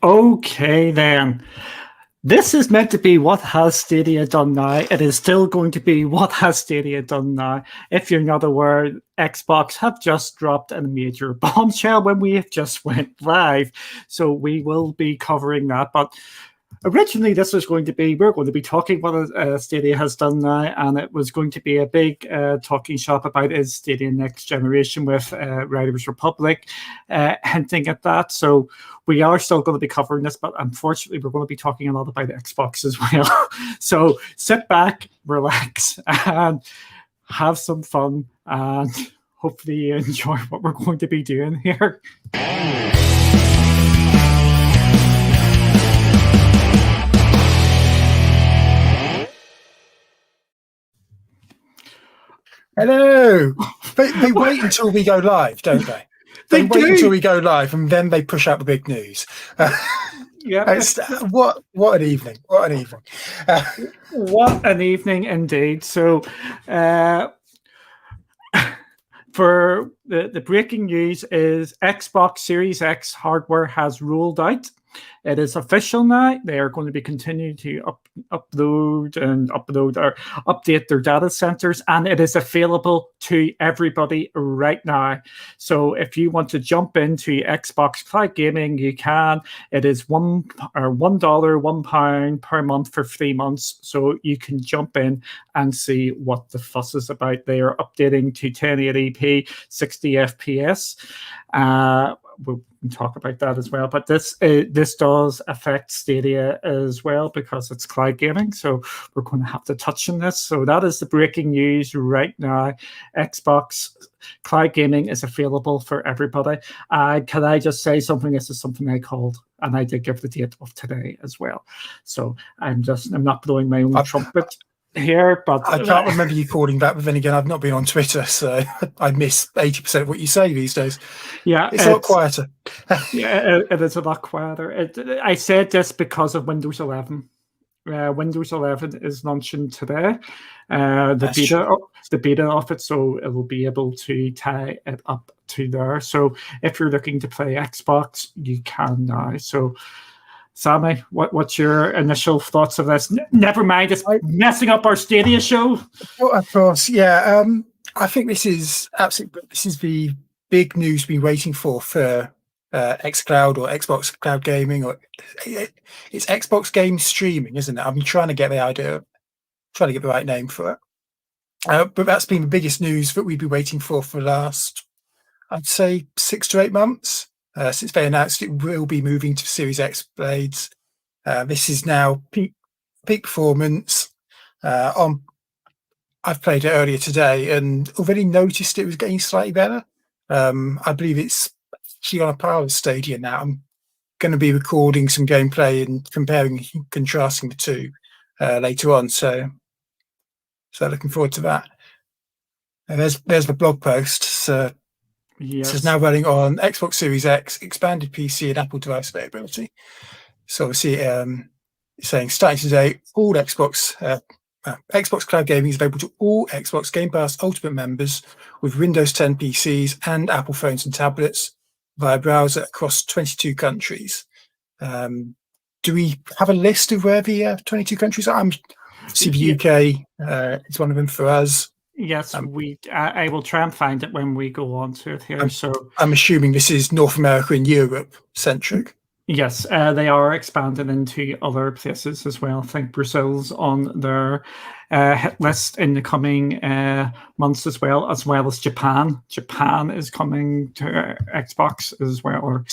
Okay, then. This is meant to be what has Stadia done now. It is still going to be what has Stadia done now. If you're not aware, Xbox have just dropped a major bombshell when we just went live. So we will be covering that. But originally, we're going to be talking what Stadia has done now, and it was going to be a big talking shop about is Stadia next generation with Riders Republic hinting at that. So we are still going to be covering this, but unfortunately, we're going to be talking a lot about Xbox as well. So sit back, relax, and have some fun, and hopefully you enjoy what we're going to be doing here. Hello. They wait until we go live, don't they? They wait until we go live, and then they push out the big news. Yeah. What an evening! What an evening! What an evening indeed. So, for the breaking news is Xbox Series X hardware has rolled out. It is official now. They are going to be continuing to upload or update their data centers, and it is available to everybody right now. So if you want to jump into Xbox Cloud Gaming, you can. It is £1 per month for 3 months. So you can jump in and see what the fuss is about. They are updating to 1080p, 60 FPS. We'll talk about that as well. But this does affect Stadia as well because it's cloud gaming. So we're going to have to touch on this. So that is the breaking news right now. Xbox cloud gaming is available for everybody. Can I just say something? This is something I called, and I did give the date of today as well. So I'm not blowing my own trumpet here, but I can't remember you calling that. But then again, I've not been on Twitter, so I miss 80% of what you say these days. Yeah, it's a lot quieter. Yeah, it is a lot quieter. I said this because of Windows 11. Windows 11 is launching today. The beta of it, so it will be able to tie it up to there. So if you're looking to play Xbox, you can now. So, Sammy, what's your initial thoughts of this? Never mind, it's messing up our Stadia show. Oh, of course, yeah. I think this is the big news we've been waiting for xCloud or Xbox Cloud Gaming, or it's Xbox Game Streaming, isn't it? I've been trying to get the idea, trying to get the right name for it. But that's been the biggest news that we've been waiting for the last, I'd say, 6 to 8 months. Since they announced it will be moving to Series X blades. This is now peak performance. I've played it earlier today and already noticed it was getting slightly better. I believe it's actually on a par with Stadia now. I'm going to be recording some gameplay and comparing and contrasting the two later on. So looking forward to that. And there's the blog post. So yes. This is now running on Xbox Series X, expanded PC, and Apple device availability. So obviously, it's saying starting today, all Xbox Cloud Gaming is available to all Xbox Game Pass Ultimate members with Windows 10 PCs and Apple phones and tablets via browser across 22 countries. Do we have a list of where the 22 countries are? See, the UK is one of them for us. Yes, I will try and find it when we go on to it here. I'm assuming this is North America and Europe centric. Yes, they are expanding into other places as well. I think Brazil's on their hit list in the coming months as well as Japan. Japan is coming to Xbox as well.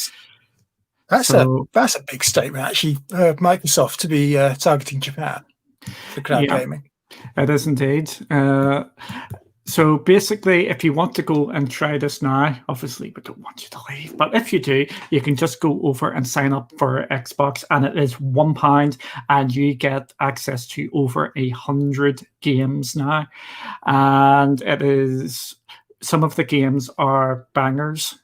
That's a big statement, actually. Microsoft to be targeting Japan for cloud gaming. It is indeed. So basically, if you want to go and try this now, obviously we don't want you to leave, but if you do, you can just go over and sign up for Xbox, and it is £1, and you get access to over 100 games now. And it is, some of the games are bangers.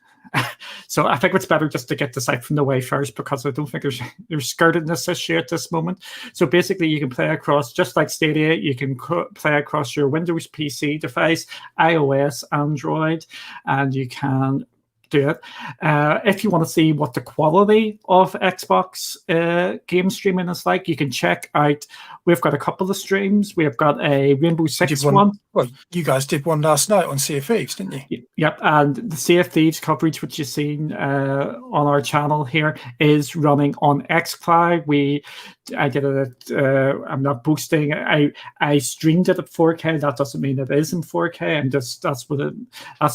So I think it's better just to get this out from the way first, because I don't think there's skirtedness issue at this moment. So basically, you can play across, just like Stadia, you can play across your Windows PC device, iOS, Android, and you can do it. If you want to see what the quality of Xbox game streaming is like, you can check out. We've got a couple of streams. We've got a Rainbow Six one. Well, you guys did one last night on Sea of Thieves, didn't you? Yep, and the Sea of Thieves coverage, which you've seen on our channel here, is running on xCloud. I did it. I'm not boasting. I streamed it at 4K. That doesn't mean it is in 4K. That's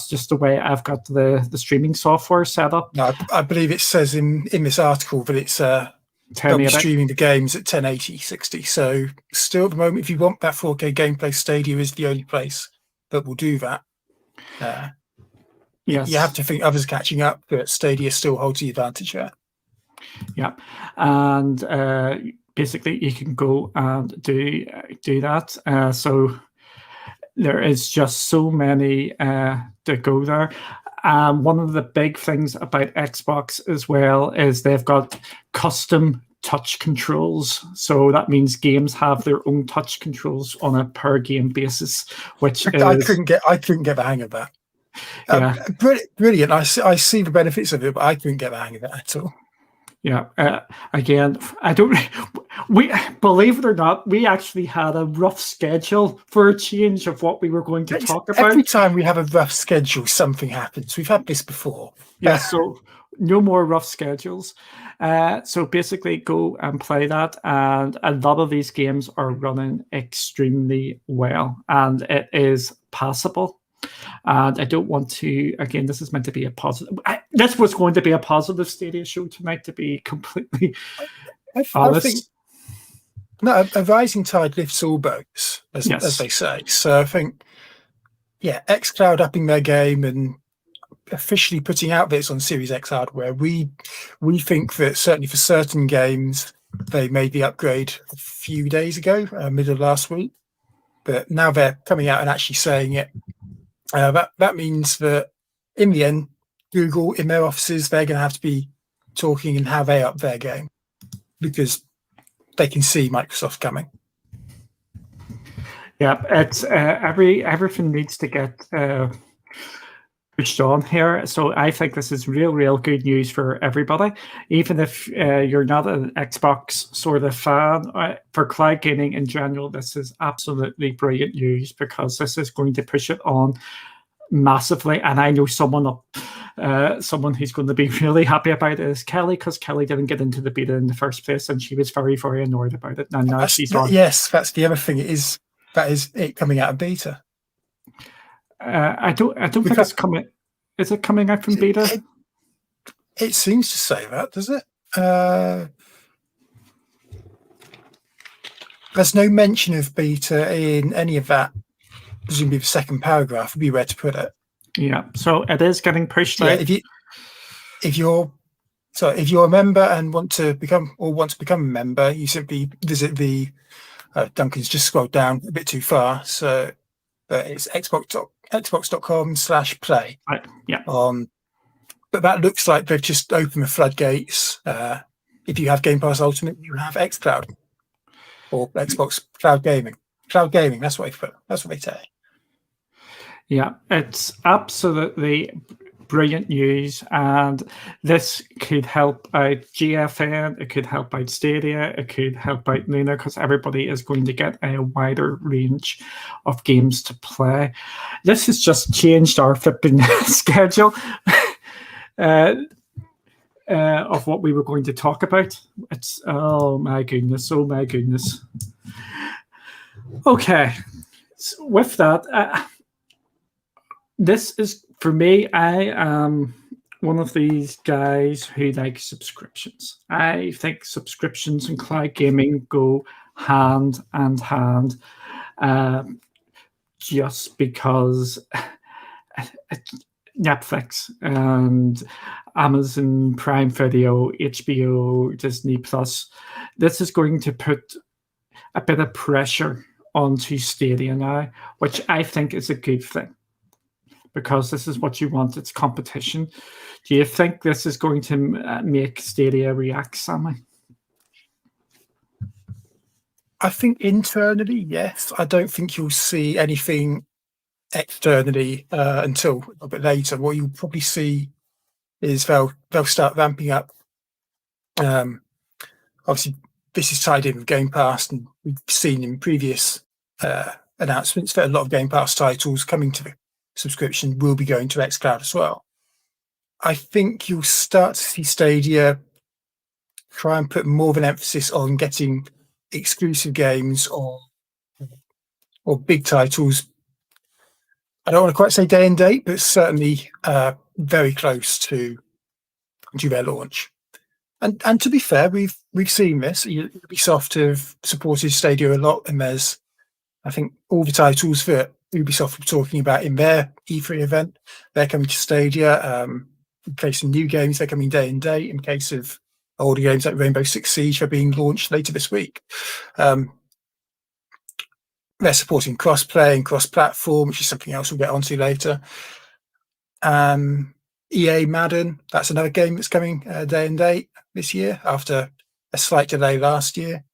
just the way I've got the streaming software set up. No, I believe it says in this article that it's they'll be streaming the games at 1080 60. So still at the moment, if you want that 4K gameplay, Stadia is the only place that will do that. Yes, you have to think others catching up, but Stadia still holds the advantage there. Yeah, and basically you can go and do that. So there is just so many to go there. One of the big things about Xbox as well is they've got custom touch controls. So that means games have their own touch controls on a per game basis, which I couldn't get the hang of that. Yeah. Brilliant. I see the benefits of it, but I couldn't get the hang of it at all. Yeah. Again, we believe it or not, we actually had a rough schedule for a change of what we were going to talk about. Every time we have a rough schedule, something happens. We've had this before. Yeah. So no more rough schedules. So basically go and play that. And a lot of these games are running extremely well, and it is passable. And I don't want to, again, this is meant to be a positive. This was going to be a positive Stadia show tonight, to be completely honest. A rising tide lifts all boats, as they say. So I think, xCloud upping their game and officially putting out bits on Series X hardware. We think that certainly for certain games, they made the upgrade a few days ago, middle of last week. But now they're coming out and actually saying it. That means that in the end, Google in their offices, they're going to have to be talking and how they up their game, because they can see Microsoft coming. Yeah, it's everything needs to get pushed on here. So I think this is real good news for everybody. Even if you're not an Xbox sort of fan, for cloud gaming in general, this is absolutely brilliant news, because this is going to push it on massively. And I know someone who's going to be really happy about it is Kelly, because Kelly didn't get into the beta in the first place, and she was very annoyed about it. And now she's on. Yes, that's the other thing. That is it coming out of beta. I don't think it's coming. Is it coming out from beta? It seems to say that, does it? There's no mention of beta in any of that. Presumably the second paragraph would be where to put it. Yeah, so it is getting pushed out. If you're a member and want to become a member, you simply visit the Duncan's just scrolled down a bit too far, so it's xbox.com/play. Right. Yeah. But that looks like they've just opened the floodgates. If you have Game Pass Ultimate, you have xCloud or Xbox Cloud Gaming. Cloud Gaming. That's what they say. Yeah, it's absolutely brilliant news, and this could help out GFN, it could help out Stadia, it could help out Luna, because everybody is going to get a wider range of games to play. This has just changed our flipping schedule of what we were going to talk about. It's oh my goodness. Okay, so with that, this is, for me, I am one of these guys who like subscriptions. I think subscriptions and cloud gaming go hand in hand, just because Netflix and Amazon Prime Video, HBO, Disney Plus, this is going to put a bit of pressure onto Stadia now, which I think is a good thing, because this is what you want. It's competition. Do you think this is going to make Stadia react, Sammy? I think internally, yes. I don't think you'll see anything externally until a bit later. What you'll probably see is they'll start ramping up. Obviously, this is tied in with Game Pass, and we've seen in previous announcements that a lot of Game Pass titles coming to the subscription will be going to xCloud as well. I think you'll start to see Stadia try and put more of an emphasis on getting exclusive games or big titles. I don't want to quite say day and date, but certainly very close to their launch. And to be fair, we've seen this. Ubisoft have supported Stadia a lot, and there's, I think, all the titles that Ubisoft were talking about in their E3 event, they're coming to Stadia. In case of new games, they're coming day and date. In case of older games like Rainbow Six Siege, are being launched later this week. They're supporting cross-play and cross-platform, which is something else we'll get onto later. EA Madden, that's another game that's coming day and date this year after a slight delay last year.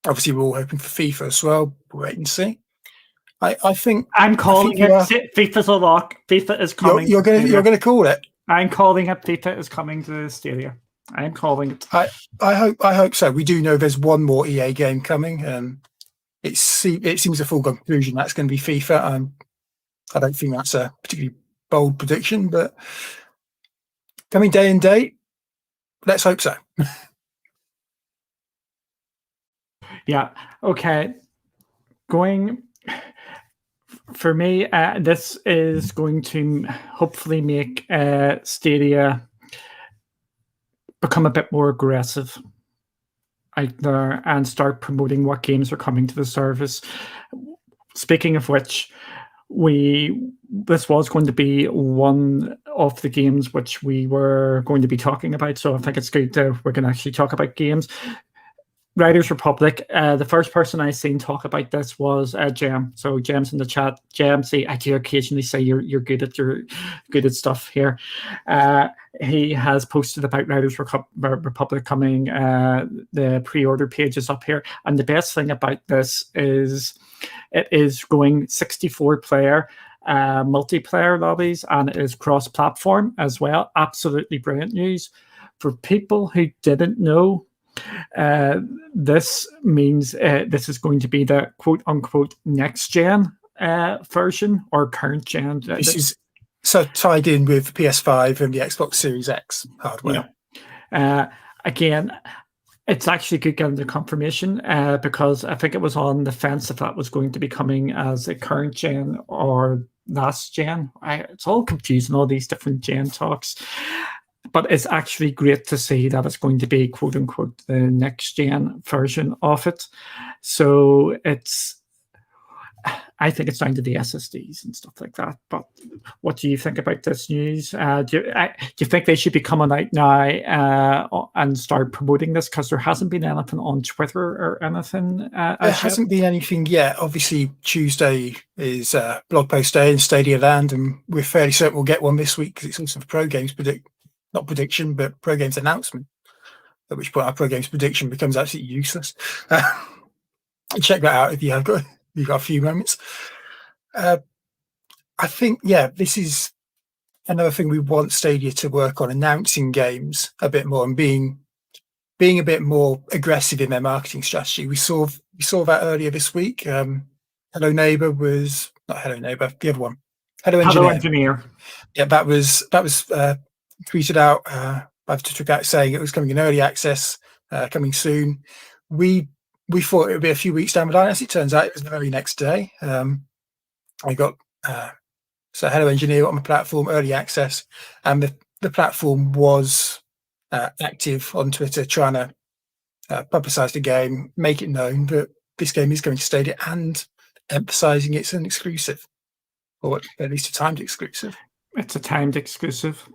Obviously, we're all hoping for FIFA as well. We'll wait and see. I think I'm calling it. FIFA's a lock. FIFA is coming. You're going to call it. I'm calling it. FIFA is coming to Stadia. I'm calling it. I hope so. We do know there's one more EA game coming. It seems a foregone conclusion that's going to be FIFA. I don't think that's a particularly bold prediction, but coming day and date, let's hope so. Yeah. Okay. Going for me, this is going to hopefully make Stadia become a bit more aggressive out there and start promoting what games are coming to the service. Speaking of which, this was going to be one of the games which we were going to be talking about, so I think it's good that we're going to actually talk about games. Riders Republic, the first person I seen talk about this was Jem. So Jem's in the chat. Jem, I do occasionally say you're good at stuff here. He has posted about Riders Republic coming. The pre-order page is up here, and the best thing about this is it is going 64-player multiplayer lobbies, and it is cross-platform as well. Absolutely brilliant news for people who didn't know. This means this is going to be the quote-unquote next-gen version or current gen. This is so tied in with the PS5 and the Xbox Series X hardware. Yeah. Again, it's actually good getting the confirmation because I think it was on the fence if that was going to be coming as a current gen or last gen. It's all confusing, all these different gen talks. But it's actually great to see that it's going to be, quote unquote, the next gen version of it. So I think it's down to the SSDs and stuff like that. But what do you think about this news? Do you think they should be coming out now and start promoting this? Because there hasn't been anything on Twitter or anything. There hasn't been anything yet. Obviously, Tuesday is blog post day in Stadia Land, and we're fairly certain we'll get one this week because it's also Pro Games not prediction, but Pro Games announcement, at which point our Pro Games prediction becomes absolutely useless. Check that out if you've got a few moments. I think, this is another thing we want Stadia to work on, announcing games a bit more and being a bit more aggressive in their marketing strategy. We saw that earlier this week. Hello Neighbor was not Hello Neighbor, the other one. Hello Engineer. Yeah, that was tweeted out by the Twitter account saying it was coming in early access, coming soon. We thought it would be a few weeks down the line. As it turns out, it was the very next day. I got Hello Engineer on the platform, early access, and the platform was active on Twitter trying to publicize the game, make it known that this game is going to Stadia, and emphasizing it's an exclusive, or at least a timed exclusive. It's a timed exclusive.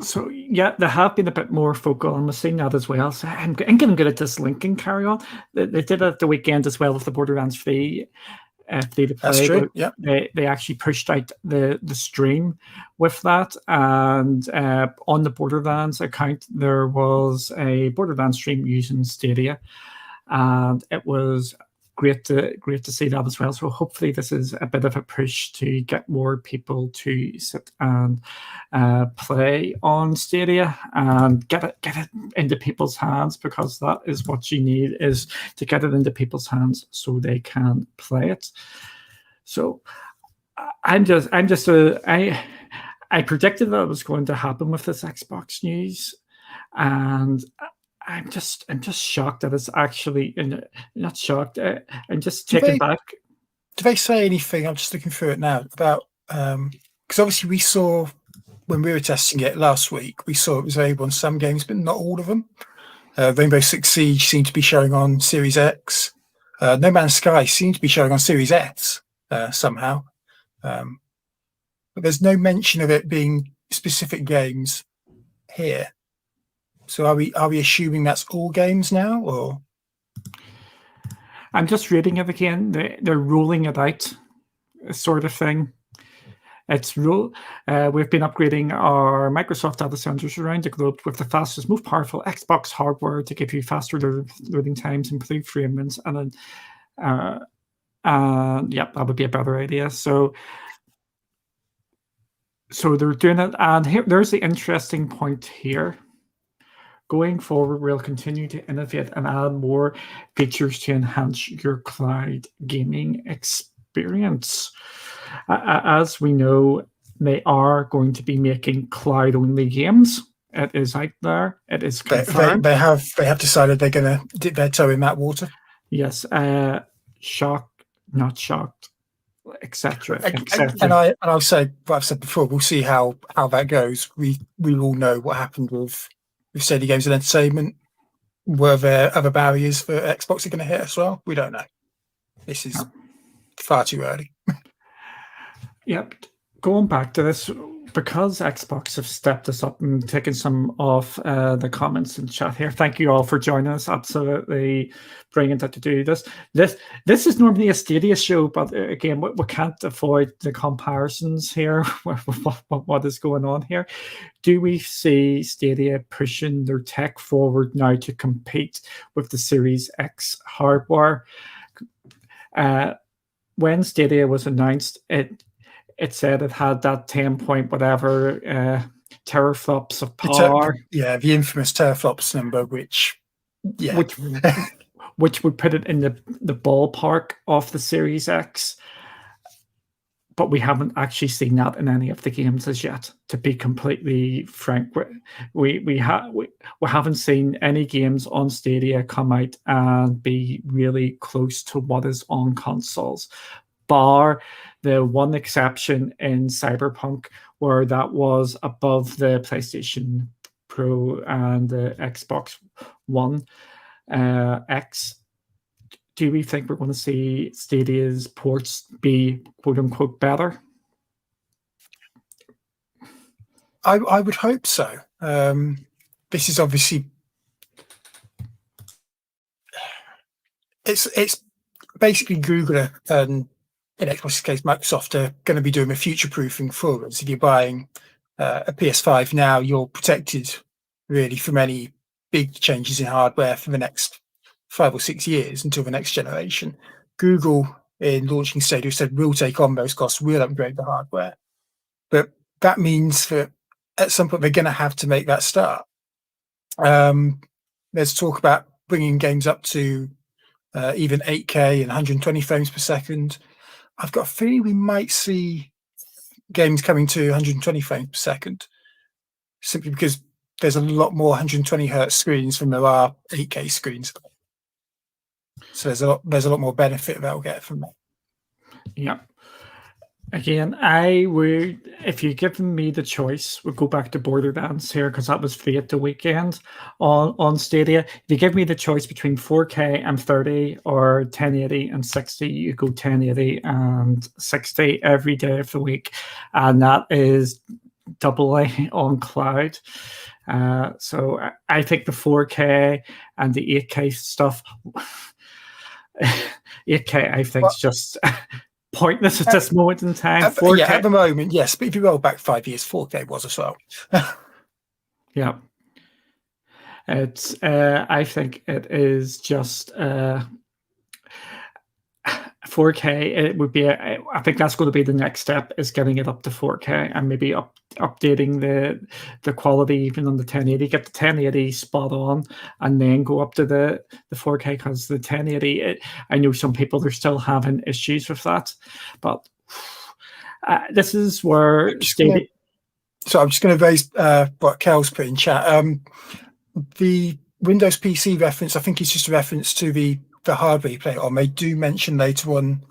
So they have been a bit more focal, and we're seeing that as well. So I'm getting good at this linking carry on. They did it at the weekend as well with the Borderlands free to play. That's true. Yeah, they actually pushed out the stream with that, and on the Borderlands account there was a Borderlands stream using Stadia, and it was great to see that as well. So hopefully this is a bit of a push to get more people to sit and play on Stadia and get it into people's hands, because that is what you need, is to get it into people's hands so they can play it. So I predicted that it was going to happen with this Xbox news, and I'm just shocked that it's actually not shocked. I'm just taken back. Do they say anything? I'm just looking through it now about because obviously we saw when we were testing it last week, we saw it was available on some games, but not all of them. Rainbow Six Siege seemed to be showing on Series X. No Man's Sky seemed to be showing on Series S somehow. But there's no mention of it being specific games here. So are we assuming that's all games now, or? I'm just reading it again. They're rolling it out, sort of thing. It's we've been upgrading our Microsoft data centers around the globe with the fastest, most powerful Xbox hardware to give you faster loading times, improved frame rates, and yeah, that would be a better idea. So they're doing it, and there's the interesting point here. Going forward, we'll continue to innovate and add more features to enhance your cloud gaming experience. As we know, they are going to be making cloud-only games. It is out there. It is confirmed. They have decided they're going to dip their toe in that water. Yes. Shocked, not shocked, etc. And I'll say what I've said before. We'll see how that goes. We all know what happened with Stadia Games and Entertainment. Were there other barriers for Xbox are going to hit as well? We don't know. This is far too early. Yep. Going back to this, because Xbox have stepped us up and taken some of the comments in chat here. Thank you all for joining us. Absolutely brilliant to do this. This is normally a Stadia show, but again, we can't avoid the comparisons here. What is going on here? Do we see Stadia pushing their tech forward now to compete with the Series X hardware? When Stadia was announced, it said it had that 10 point whatever teraflops of power. The infamous teraflops number, which would put it in the ballpark of the Series X. But we haven't actually seen that in any of the games as yet, to be completely frank. We haven't seen any games on Stadia come out and be really close to what is on consoles, bar the one exception in Cyberpunk, where that was above the PlayStation Pro and the Xbox One X. Do we think we're going to see Stadia's ports be quote unquote better? I would hope so. This is obviously it's basically Google and in Xbox's case Microsoft are going to be doing a future proofing for us. If you're buying a PS5 now, you're protected really from any big changes in hardware for the next 5 or 6 years until the next generation. Google, in launching Stadia, said we'll take on those costs, we'll upgrade the hardware. But that means that at some point they're going to have to make that start. There's talk about bringing games up to even 8K and 120 frames per second. I've got a feeling we might see games coming to 120 frames per second, simply because there's a lot more 120 hertz screens than there are 8K screens. So there's a lot more benefit that we'll get from that. Yeah. Again, I would, if you given me the choice, we'll go back to Borderlands here because that was free at the weekend on Stadia. If you give me the choice between 4K and 30 or 1080 and 60, you go 1080 and 60 every day of the week, and that is doubling on cloud. So I think the 4K and the 8K stuff, 8K I think is just pointless at this moment in time. 4K, yeah, at the moment, yes. But if you roll back 5 years, 4K was as well. Yeah. It's I think it is just 4K, it would be. I think that's going to be the next step, is getting it up to 4K and maybe updating the quality even on the 1080. Get the 1080 spot on, and then go up to the 4K, because the 1080. I know some people are still having issues with that, but this is where Stadia. So I'm just going to raise what Kel's put in chat. The Windows PC reference, I think, is just a reference to the hardware you play on. They do mention later on,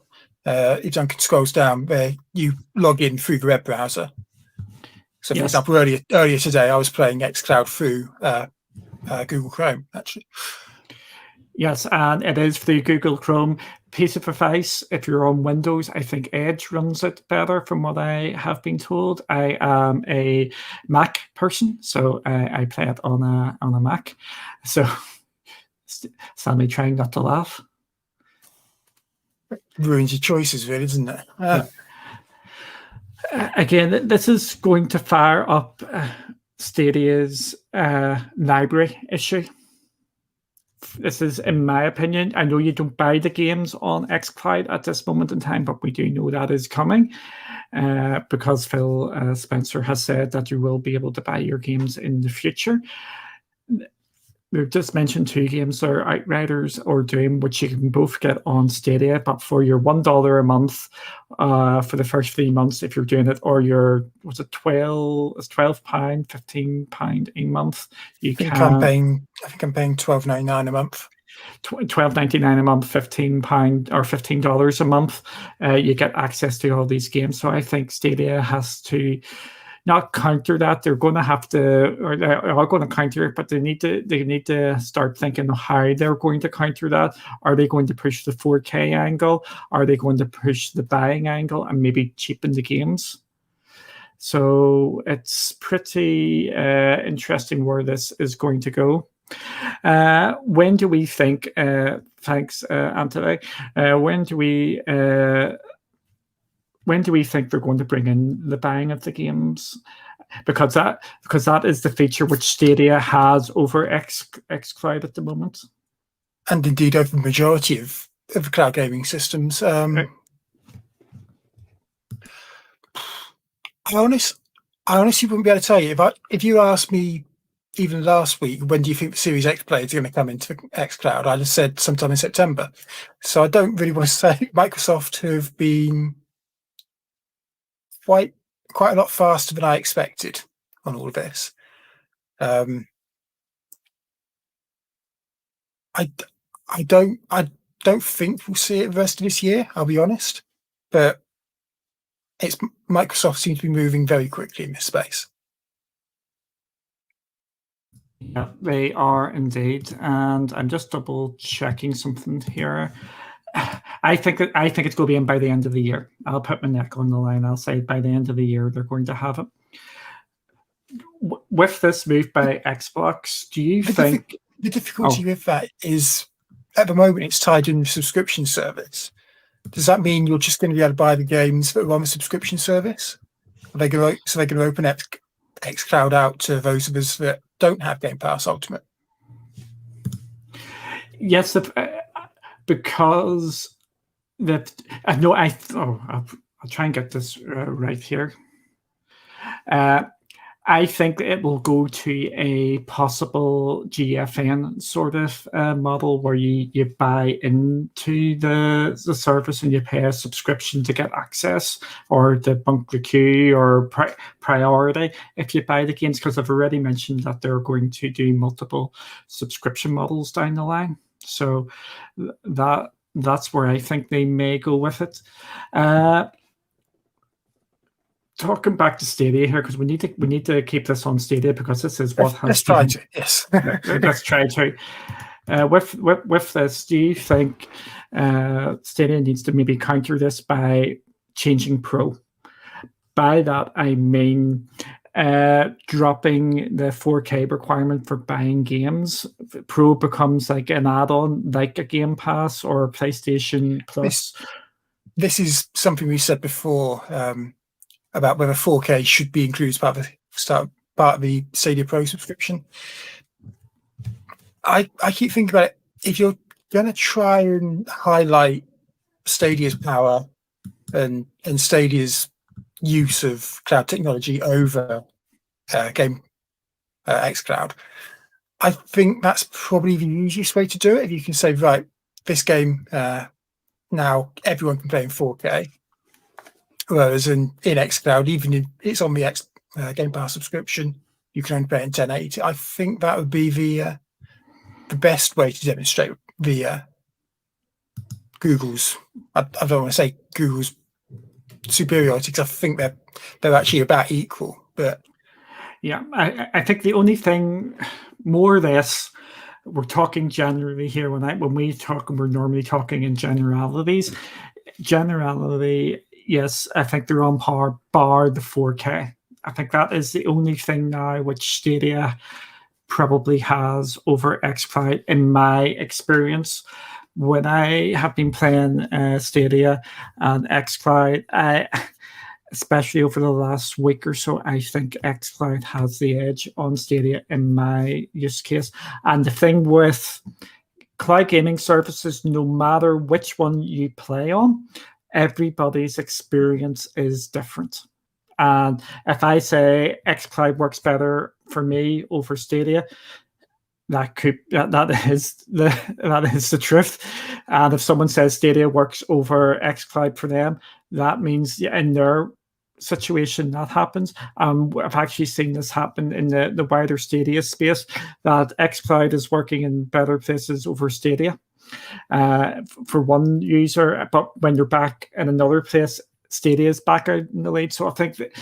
if Duncan scrolls down, where you log in through the web browser. So, for example, earlier today, I was playing xCloud through Google Chrome, actually. Yes, and it is through Google Chrome. Piece of advice: if you're on Windows, I think Edge runs it better, from what I have been told. I am a Mac person, so I play it on a Mac. So, Sammy, trying not to laugh. Ruins your choices, really, doesn't it? Yeah. Again, this is going to fire up Stadia's library issue. This is, in my opinion, I know you don't buy the games on xCloud at this moment in time, but we do know that is coming, because Phil Spencer has said that you will be able to buy your games in the future. We've just mentioned two games there, Outriders or Doom, which you can both get on Stadia, but for your $1 a month for the first 3 months, if you're doing it, or your, was it £12, £15 a month, you can. I think I'm paying $12.99 a month. $12.99 a month, £15 or $15 a month. You get access to all these games. So I think Stadia has to not counter that. They're going to have to, or they are going to counter it, but they need to start thinking of how they're going to counter that. Are they going to push the 4K angle? Are they going to push the buying angle and maybe cheapen the games? So it's pretty interesting where this is going to go. When do we think? Thanks, Anthony. When do we think they're going to bring in the buying of the games? Because that is the feature which Stadia has over xCloud at the moment, and indeed over the majority of cloud gaming systems. I honestly wouldn't be able to tell you. If you asked me even last week, when do you think the Series X players are going to come into xCloud, I'd have said sometime in September. So I don't really want to say. Microsoft have been quite a lot faster than I expected on all of this. I don't think we'll see it the rest of this year, I'll be honest. But Microsoft seems to be moving very quickly in this space. Yeah, they are indeed. And I'm just double checking something here. I think it's going to be in by the end of the year. I'll put my neck on the line. I'll say by the end of the year they're going to have it. With this move by Xbox, do you think the difficulty with that is, at the moment, it's tied in the subscription service? Does that mean you're just going to be able to buy the games that are on the subscription service? Are they going to open xCloud out to those of us that don't have Game Pass Ultimate? Yes, because that I'll try and get this right here. I think it will go to a possible GFN sort of model where you buy into the service and you pay a subscription to get access, or to bunk the queue, or priority if you buy the games, because I've already mentioned that they're going to do multiple subscription models down the line. So that's where I think they may go with it. Talking back to Stadia here, because we need to keep this on Stadia, because this is what has. Let's try to. Yes. Let's try to. With this, do you think Stadia needs to maybe counter this by changing Pro? By that I mean dropping the 4K requirement for buying games. Pro becomes like an add-on, like a Game Pass or PlayStation Plus. This is something we said before about whether 4K should be included as part of the Stadia Pro subscription. I keep thinking about it. If you're going to try and highlight Stadia's power and Stadia's use of cloud technology over xCloud. I think that's probably the easiest way to do it. If you can say, right, this game now everyone can play in 4K, whereas in xCloud, even if it's on the Game Pass subscription, you can only play it in 1080. I think that would be the best way to demonstrate the Google's. I don't want to say Google's superiority, because I think they're actually about equal. But yeah, I think the only thing more or less, we're talking generally here. When we talk, we're normally talking in generalities. Generality, yes, I think they're on par, bar the 4K. I think that is the only thing now which Stadia probably has over xCloud in my experience. When I have been playing Stadia and xCloud, especially over the last week or so, I think xCloud has the edge on Stadia in my use case. And the thing with cloud gaming services, no matter which one you play on, everybody's experience is different. And if I say xCloud works better for me over Stadia, that is the truth. And if someone says Stadia works over xCloud for them, that means in their situation that happens. I've actually seen this happen in the wider Stadia space, that xCloud is working in better places over Stadia for one user, but when you're back in another place, Stadia is back out in the lead. So I think that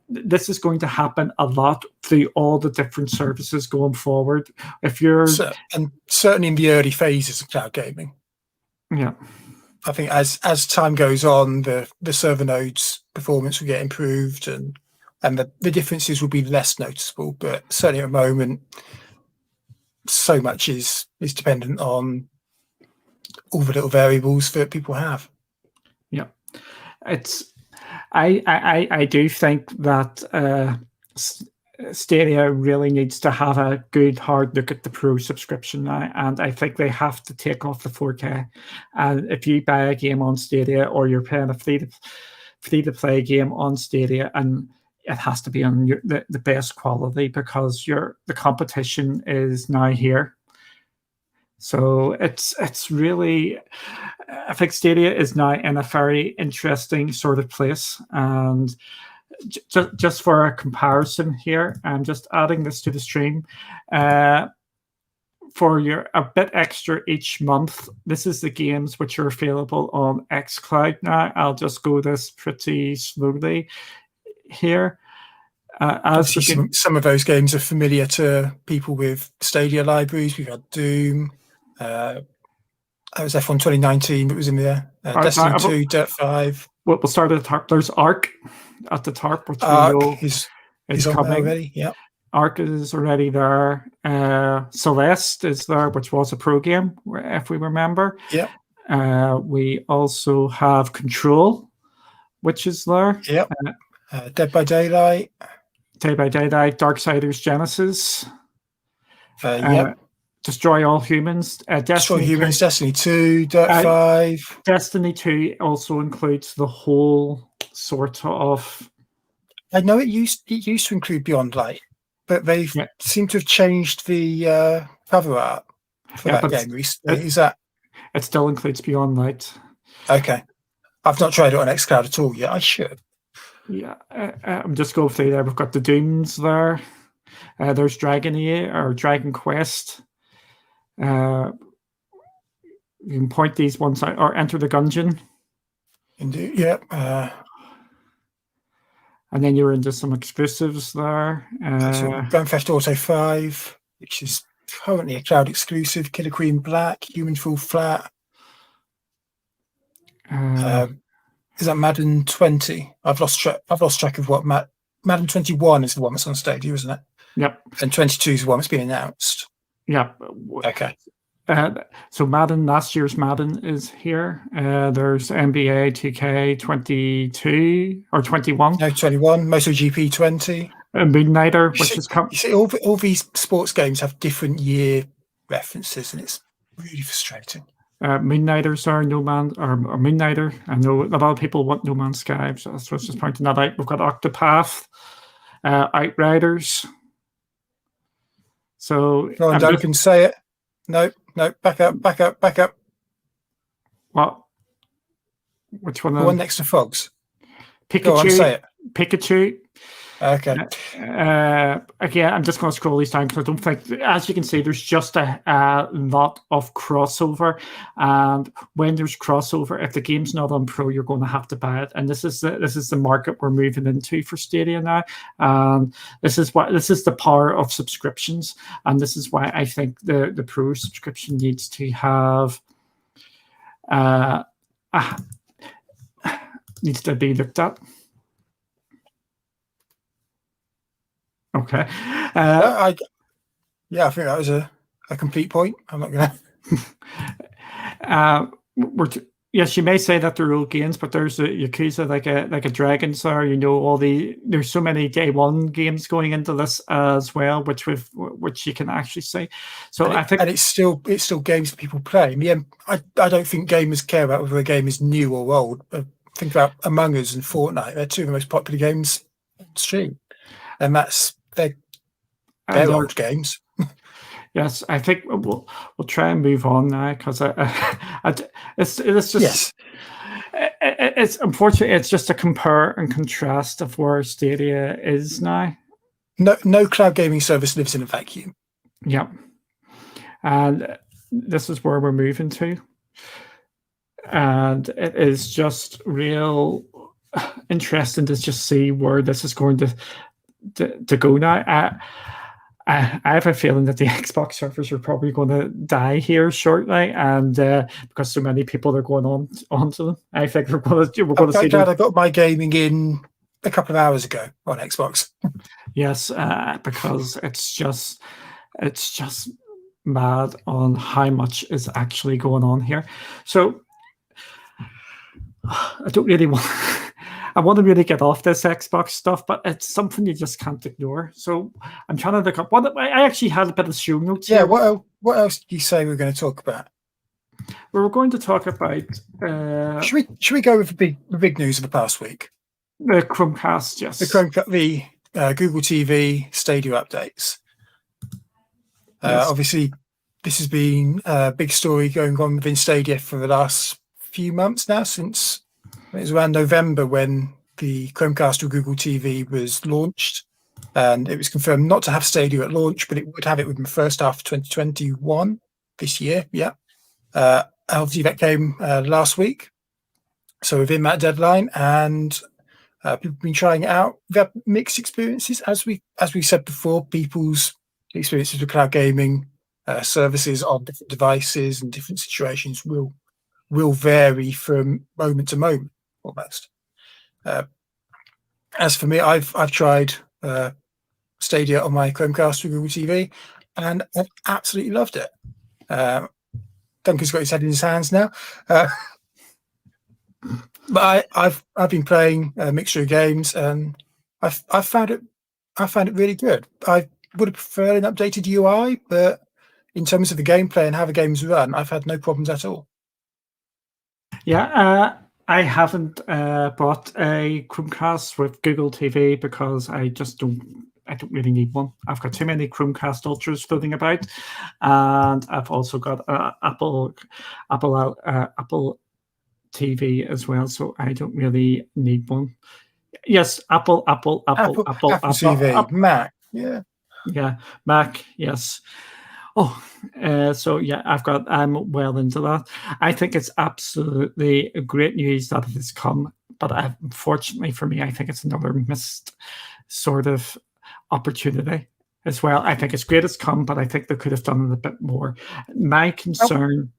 this is going to happen a lot through all the different services going forward. If you're and certainly in the early phases of cloud gaming, yeah, I think as time goes on, the server nodes performance will get improved, and the differences will be less noticeable. But certainly at the moment, so much is dependent on all the little variables that people have. Yeah, it's. I do think that Stadia really needs to have a good hard look at the Pro subscription now, and I think they have to take off the 4K. And if you buy a game on Stadia, or you're playing a free to play game on Stadia, and it has to be on the best quality, because the competition is now here. So it's really, I think Stadia is now in a very interesting sort of place. And just for a comparison here, I'm just adding this to the stream. For a bit extra each month, this is the games which are available on xCloud now. I'll just go this pretty slowly here. Some of those games are familiar to people with Stadia libraries. We've had Doom. That was F1 2019 that was in there. Destiny 2, Dirt 5. We'll start at the top. There's Ark at the top, which Ark we know is coming already. Yeah. Ark is already there. Celeste is there, which was a pro game, if we remember. Yeah. We also have Control, which is there. Yep. Dead by Daylight. Dead by Daylight, Darksiders Genesis. Yep. Destroy All Humans. Destroy Humans, Destiny 2, Dirt 5. Destiny 2 also includes the whole sort of... I know it used to include Beyond Light, but they seem to have changed the cover art for that game recently. Is that... It still includes Beyond Light. Okay. I've not tried it on xCloud at all yet. I should. Yeah. I'm just going through there. We've got the Dooms there. There's Dragon Quest. You can point these ones out, or Enter the Gungeon. Indeed, yep. And then you're into some exclusives there. Grand Theft Auto 5, which is currently a cloud exclusive. Killer Queen Black, Human Fall Flat. Is that Madden 20? I've lost track of what Madden 21 is the one that's on Stadia, isn't it? Yep. And 22 is the one that's been announced. Yep. Okay. So Madden, last year's Madden is here. There's NBA 2K 22 or 21. No, 21. MotoGP 20. Midnighter, which is coming. You see, all these sports games have different year references, and it's really frustrating. Moonlighters are No Man or Moonlighter. I know a lot of people want No Man's Sky, so I was just pointing that out. We've got Octopath, Outriders. So Go on, I'm just Duncan, say it. No, no, back up, back up, back up. what? Which one? The one next to Fogs. Pikachu. Go on, say it. Pikachu. Okay. Again, I'm just going to scroll these down because I don't think, as you can see, there's just a lot of crossover. And when there's crossover, if the game's not on Pro, you're going to have to buy it. And this is the market we're moving into for Stadia now. This is the power of subscriptions, and this is why I think the Pro subscription needs to have needs to be looked at. Okay. I think that was a complete point. I'm not going to. Yes, you may say that they're old games, but there's a Yakuza like a Dragon Slayer. There's so many day one games going into this as well, which you can actually see. So I think, and it's still games that people play. Yeah, I don't think gamers care about whether a game is new or old. Think about Among Us and Fortnite. They're two of the most popular games on Steam, and they're old games. Yes, I think we'll try and move on now because it's just yes. It's unfortunately it's just a compare and contrast of where Stadia is now. No cloud gaming service lives in a vacuum. Yeah, and this is where we're moving to, and it is just real interesting to just see where this is going to go now. I have a feeling that the Xbox servers are probably going to die here shortly, and because so many people are going onto them, I think we're going to see. I'm glad I got my gaming in a couple of hours ago on Xbox. Yes, because it's just mad on how much is actually going on here. So I don't really want. I want to really get off this Xbox stuff, but it's something you just can't ignore. So I'm trying to look up what I actually had a bit of show notes. Yeah, here. What else did you say we were going to talk about? We were going to talk about. Should we go with the big news of the past week? The Chromecast, yes. The Google TV Stadia updates. Yes. Obviously, this has been a big story going on within Stadia for the last few months now, since it was around November when the Chromecast or Google TV was launched, and it was confirmed not to have Stadia at launch, but it would have it within the first half of 2021 this year. Yeah. Obviously, that came last week, so within that deadline, and people have been trying it out. We've had mixed experiences, as we said before. People's experiences with cloud gaming services on different devices and different situations will vary from moment to moment, almost. As for me, I've tried Stadia on my Chromecast or Google TV, and I've absolutely loved it. Duncan's got his head in his hands now, but I've been playing a mixture of games, and I found it really good. I would have preferred an updated UI, but in terms of the gameplay and how the games run, I've had no problems at all. Yeah, I haven't bought a Chromecast with Google TV because I just don't really need one. I've got too many Chromecast Ultras floating about, and I've also got Apple TV as well, so I don't really need one. Yes, Apple TV, Mac, yeah, Mac, yes. Oh, so yeah, I'm well into that. I think it's absolutely great news that it has come, but unfortunately for me, I think it's another missed sort of opportunity as well. I think it's great it's come, but I think they could have done it a bit more. My concern.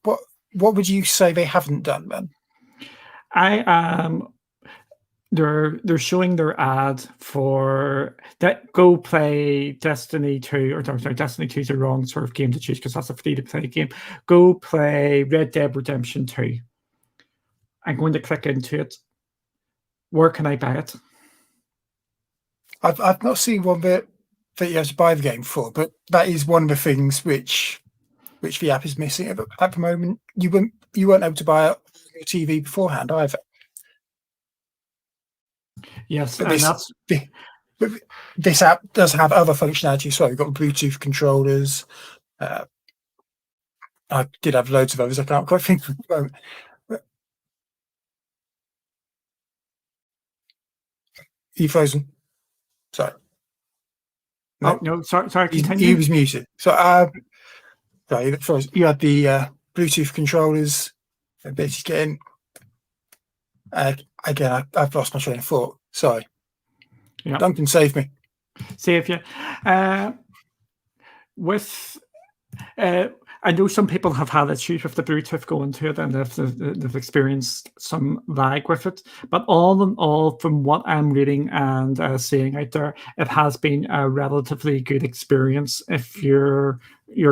What would you say they haven't done then? They're showing their ad for that. Go play Destiny 2, or sorry, Destiny 2 is the wrong sort of game to choose because that's a free-to-play game. Go play Red Dead Redemption 2. I'm going to click into it. Where can I buy it? I've not seen one that you have to buy the game for, but that is one of the things which which the app is missing at the moment. You weren't able to buy it on your TV beforehand either. Yes, But and this app does have other functionality as well. You've got Bluetooth controllers. I did have loads of others. I can't quite think of the moment. You frozen? Sorry. No. Oh no, sorry. Continue. He was muted. So, sorry, you had the Bluetooth controllers. Ability to get in. Again, I've lost my train of thought. Sorry. Yeah. Duncan, save me. Save you. I know some people have had issues with the Bluetooth going to it, and they've experienced some lag with it. But all in all, from what I'm reading and seeing out there, it has been a relatively good experience if you're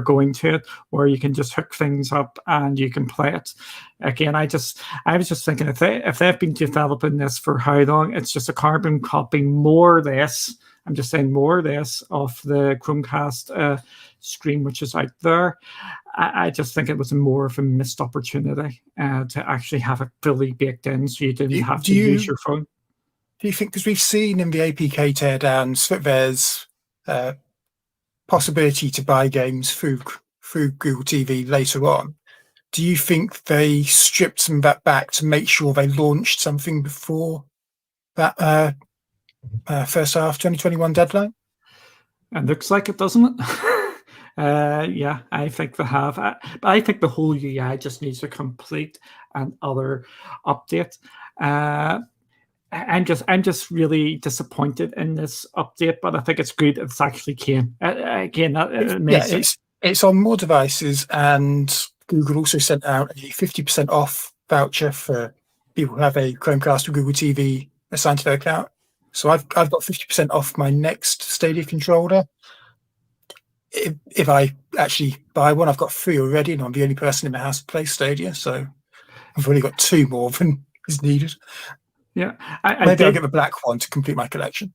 going to it, where you can just hook things up and you can play it. Again, I was just thinking, if they've been developing this for how long, it's just a carbon copy, more or less. I'm just saying more or less of the Chromecast screen, which is out there. I just think it was more of a missed opportunity to actually have it fully baked in, so you didn't have to use your phone. Do you think, because we've seen in the APK teardowns that there's possibility to buy games through Google TV later on, do you think they stripped some of that back to make sure they launched something before that first half 2021 deadline? It looks like it, doesn't it? Yeah, I think they have. But I think the whole UI just needs a complete and utter update. I'm just really disappointed in this update, but I think it's good it's actually came. Again, it makes it's on more devices, and Google also sent out a 50% off voucher for people who have a Chromecast or Google TV assigned to their account. So I've got 50% off my next Stadia controller. If I actually buy one, I've got 3 already, and I'm the only person in my house who plays Stadia, so I've only got 2 more than is needed. Yeah, maybe I'll get the black one to complete my collection.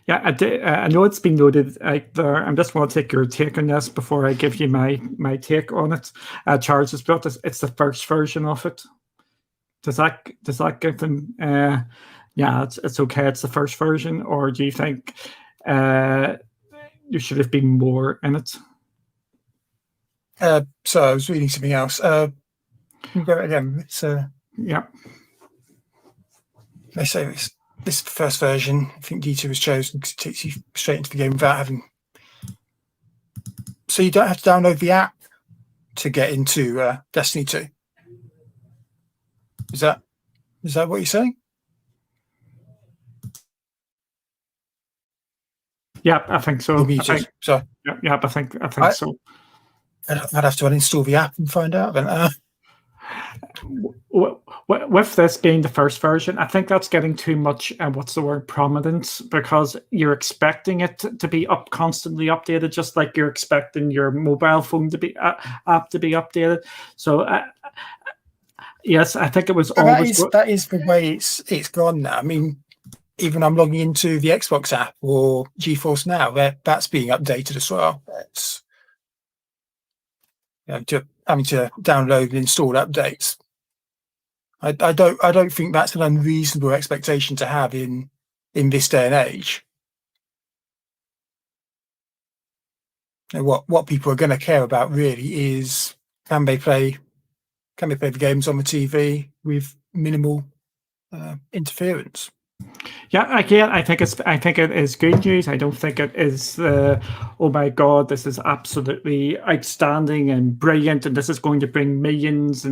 Yeah, I know it's been noted out there. I just want to take your take on this before I give you my take on it. Charles has built this. It's the first version of it. Does that give them? Yeah, it's okay. It's the first version, or do you think there should have been more in it? So I was reading something else. Again, it's yeah. They say this first version, I think D2 was chosen because it takes you straight into the game without having. So you don't have to download the app to get into Destiny 2. Is that what you're saying? Yeah, I think so. You're muted. Sorry. Yeah, I think so. I'd have to uninstall the app and find out then. With this being the first version, I think that's getting too much, what's the word, prominence, because you're expecting it to be constantly updated, just like you're expecting your mobile phone to be app to be updated. So yes, I think it was always that is the way it's gone now. I mean, even I'm logging into the Xbox app or GeForce Now, that's being updated as well. It's having to download and install updates. I don't think that's an unreasonable expectation to have in this day and age. And what people are going to care about really is can they play the games on the TV with minimal interference. Yeah, again, I think it is good news. I don't think it is oh my god, this is absolutely outstanding and brilliant, and this is going to bring millions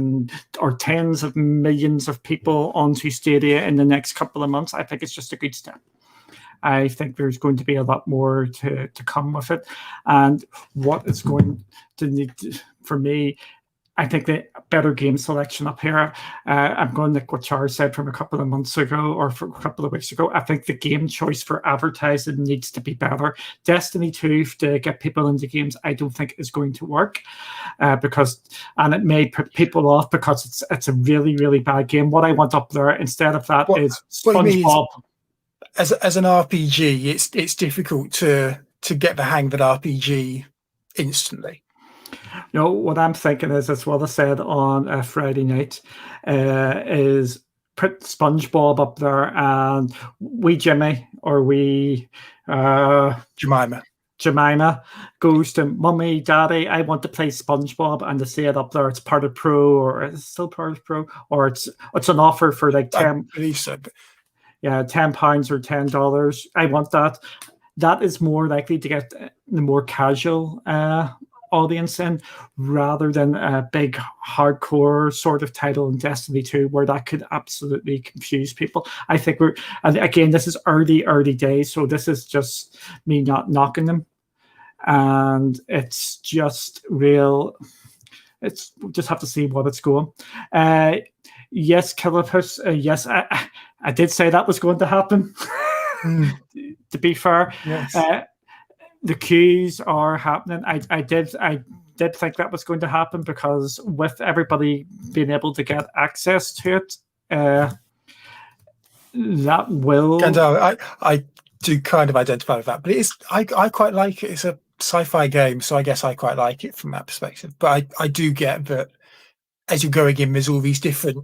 or tens of millions of people onto Stadia in the next couple of months. I think it's just a good step. I think there's going to be a lot more to come with it, and what is going to need for me, I think the better game selection up here. I'm going to what Charles said from a couple of months ago or for a couple of weeks ago. I think the game choice for advertising needs to be better. Destiny 2 to get people into games, I don't think is going to work because it may put people off because it's a really, really bad game. What I want up there instead of that is SpongeBob. As an RPG, it's difficult to get the hang of an RPG instantly. What I'm thinking is, as well, I said on a Friday night, is put SpongeBob up there, and we Jimmy or we Jemima goes to Mummy, Daddy, I want to play SpongeBob, and they say it up there. It's part of Pro, or it's still part of Pro, or it's an offer for like I believe so. Yeah, £10 or $10. I want that. That is more likely to get the more casual audience in, rather than a big hardcore sort of title in Destiny 2, where that could absolutely confuse people. I think and again, this is early days, so this is just me not knocking them. And it's just real. It's just have to see what it's going. Yes, Caliphus. Yes, I did say that was going to happen. To be fair, yes. The queues are happening. I did think that was going to happen, because with everybody being able to get access to it, that will. And I do kind of identify with that, but I quite like it. It's a sci-fi game, so I guess I quite like it from that perspective. But I do get that as you're going in, there's all these different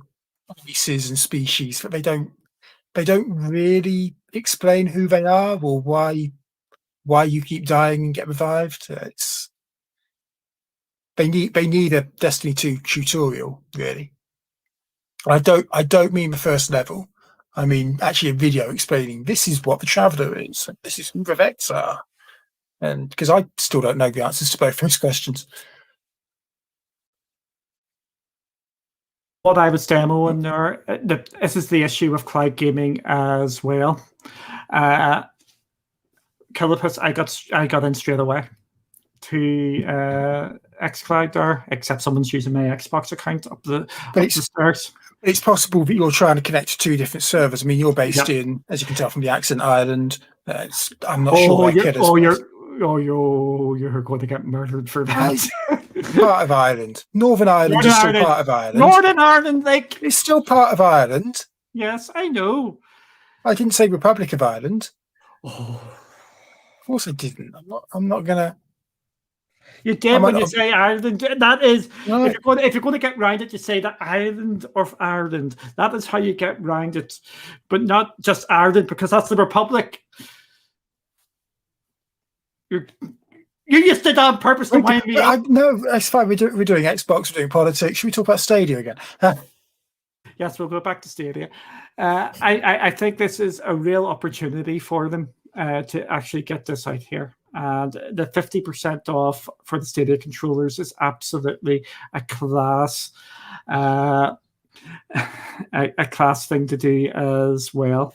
races and species, but they don't really explain who they are or why you keep dying and get revived. They need a Destiny 2 tutorial, really. I don't mean the first level. I mean actually a video explaining this is what the Traveller is, and this is who the Vets are. And because I still don't know the answers to both those questions. What I was demoing there, this is the issue with cloud gaming as well. Calipus, I got in straight away to xCloud there, except someone's using my Xbox account up the stairs. It's possible that you're trying to connect to two different servers. I mean, you're based in, as you can tell from the accent, Ireland. I'm not sure. You're going to get murdered for that. Part of Ireland. Northern Ireland is still part of Ireland. Northern Ireland, like, it's still part of Ireland. Yes, I know. I didn't say Republic of Ireland. Oh. Of course I didn't. I'm not gonna. You did when you say Ireland. That is, right. If you're going to get round it, you say the island of Ireland. That is how you get round it, but not just Ireland, because that's the Republic. You just did that on purpose to wind me up. No, it's fine. We're doing Xbox. We're doing politics. Should we talk about Stadia again? Yes, we'll go back to Stadia. I think this is a real opportunity for them to actually get this out here. And the 50% off for the Stadia controllers is absolutely a class thing to do as well.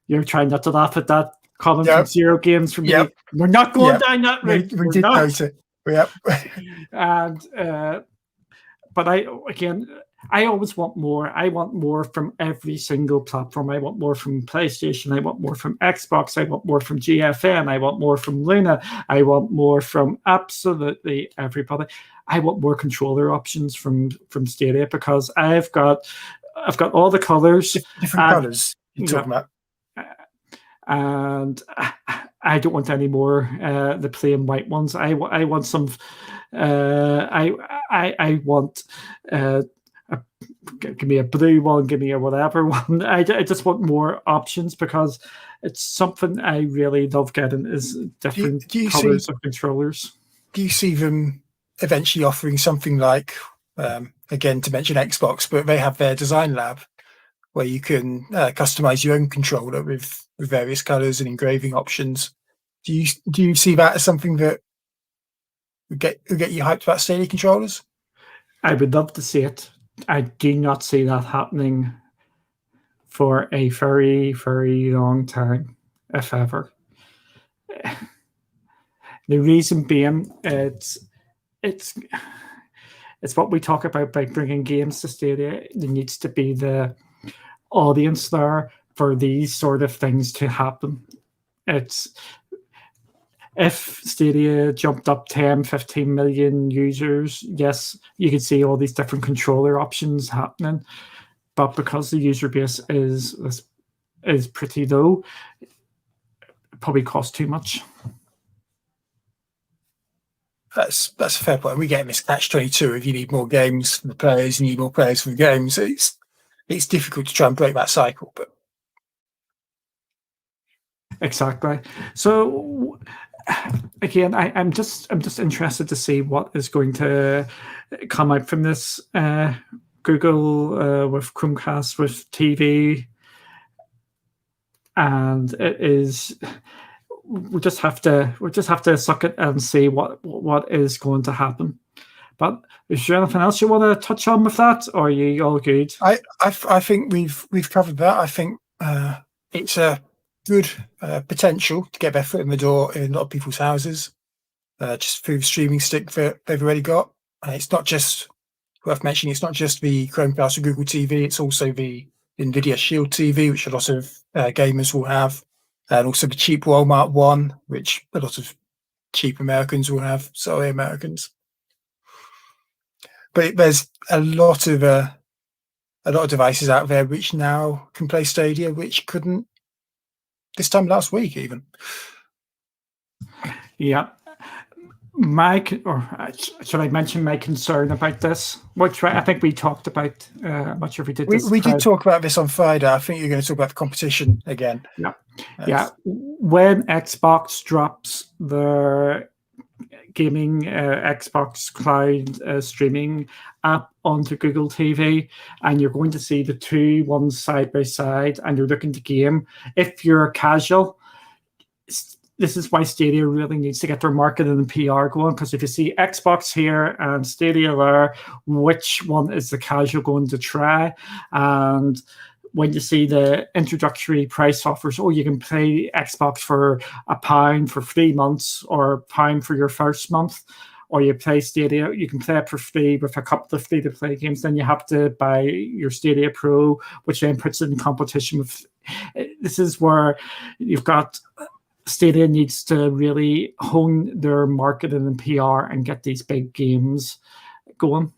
You're trying not to laugh at that comment from Zero Games from me. We're not going down that route. We did note it. Yep. And but I always want more. I want more from every single platform. I want more from PlayStation. I want more from Xbox. I want more from GFN. I want more from Luna. I want more from absolutely everybody. I want more controller options from Stadia, because I've got all the colors. Different colors you're talking about. And I don't want any more the plain white ones. I want some. I want. Give me a blue one, give me a whatever one. I just want more options, because it's something I really love getting, is different colors of controllers. Do you see them eventually offering something like, again, to mention Xbox, but they have their design lab where you can customize your own controller with various colors and engraving options? Do you see that as something that would get you hyped about Stadia controllers? I would love to see it. I do not see that happening for a very, very long time, if ever. The reason being, it's what we talk about by bringing games to Stadia. There needs to be the audience there for these sort of things to happen. If Stadia jumped up 10, 15 million users, yes, you could see all these different controller options happening. But because the user base is pretty low, it probably costs too much. That's a fair point. We get in this catch-22. If you need more games from the players, you need more players from the games. It's difficult to try and break that cycle. But exactly. So again, I'm just interested to see what is going to come out from this. Google with Chromecast with TV, and it is. We just have to suck it and see what is going to happen. But is there anything else you want to touch on with that, or are you all good? I think we've covered that. I think it's a good potential to get their foot in the door in a lot of people's houses, just through the streaming stick that they've already got. It's not just worth mentioning. It's not just the Chromecast or Google TV. It's also the NVIDIA Shield TV, which a lot of gamers will have, and also the cheap Walmart one, which a lot of cheap Americans will have. Sorry, Americans. But there's a lot of devices out there which now can play Stadia, which couldn't this time last week even. Yeah. Should I mention my concern about this? Which I think we talked about. I'm not sure if we did this. We did talk about this on Friday. I think you're going to talk about the competition again. Yeah. When Xbox drops their gaming Xbox Cloud streaming app onto Google TV, and you're going to see the two ones side by side, and you're looking to game. If you're casual, this is why Stadia really needs to get their marketing and PR going, because if you see Xbox here and Stadia there, which one is the casual going to try? And when you see the introductory price offers, you can play Xbox for £1 for 3 months, or £1 for your first month, or you play Stadia, you can play it for free with a couple of free-to-play games. Then you have to buy your Stadia Pro, which then puts it in competition with. This is where you've got. Stadia needs to really hone their marketing and PR and get these big games going.